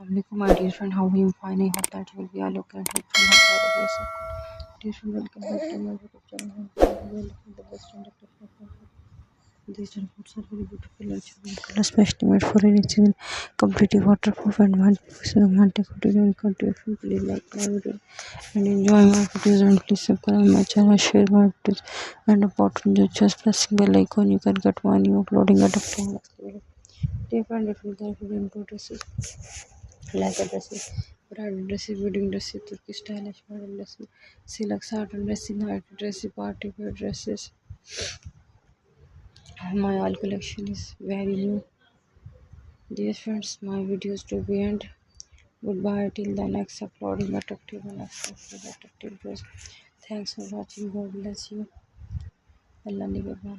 Assalamualaikum, my dear friend, how are you? Fine, I hope that you will be all okay and helpful. Hope you are the best of good. Dear friend, welcome back to my YouTube channel. We are looking the best and these foods are very beautiful and color, especially made for any season, completely waterproof and romantic and contribution. Please like my video and enjoy my videos and please subscribe my channel, share my videos and important just pressing the icon you can get my new uploading at a time. Dear friend, if you like into dresses, leather dresses, bridal dresses, wedding dresses, Turkish stylish model dresses, silk satin dresses, night dresses, party wear dresses. My all collection is very new. Dear friends, my videos to be end. Goodbye till the next uploading attractive and attractive videos. Thanks for watching. God bless you. Allah Nigabah.